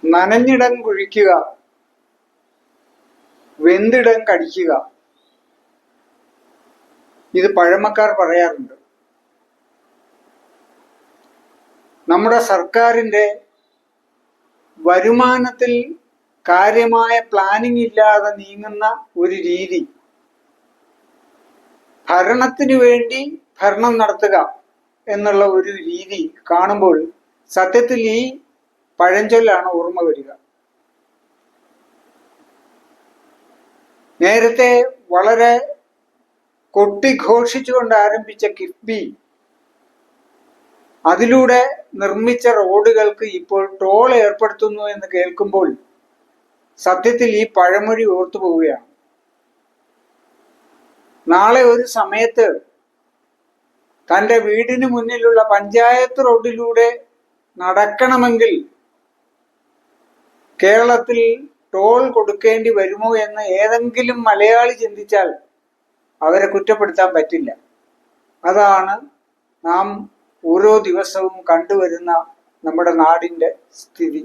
നനഞ്ഞിടം കുഴിക്കുക, വെന്തിടം കടിക്കുക. ഇത് പഴമക്കാർ പറയാറുണ്ട്. നമ്മുടെ സർക്കാരിൻ്റെ വരുമാനത്തിൽ കാര്യമായ പ്ലാനിംഗ് ഇല്ലാതെ നീങ്ങുന്ന ഒരു രീതി, ഭരണത്തിനു വേണ്ടി ഭരണം നടത്തുക എന്നുള്ള ഒരു രീതി കാണുമ്പോൾ സത്യത്തിൽ ഈ പഴഞ്ചൊല്ലാണ് ഓർമ്മ വരിക. നേരത്തെ വളരെ കൊട്ടിഘോഷിച്ചുകൊണ്ട് ആരംഭിച്ച കിഫ്ബി, അതിലൂടെ നിർമ്മിച്ച റോഡുകൾക്ക് ഇപ്പോൾ ടോൾ ഏർപ്പെടുത്തുന്നു എന്ന് കേൾക്കുമ്പോൾ സത്യത്തിൽ ഈ പഴമൊഴി ഓർത്തു പോവുകയാണ്. നാളെ ഒരു സമയത്ത് തൻ്റെ വീടിന് മുന്നിലുള്ള പഞ്ചായത്ത് റോഡിലൂടെ നടക്കണമെങ്കിൽ കേരളത്തിൽ ടോൾ കൊടുക്കേണ്ടി വരുമോ എന്ന് ഏതെങ്കിലും മലയാളി ചിന്തിച്ചാൽ അവരെ കുറ്റപ്പെടുത്താൻ പറ്റില്ല. അതാണ് നാം ഓരോ ദിവസവും കണ്ടുവരുന്ന നമ്മുടെ നാടിൻ്റെ സ്ഥിതി.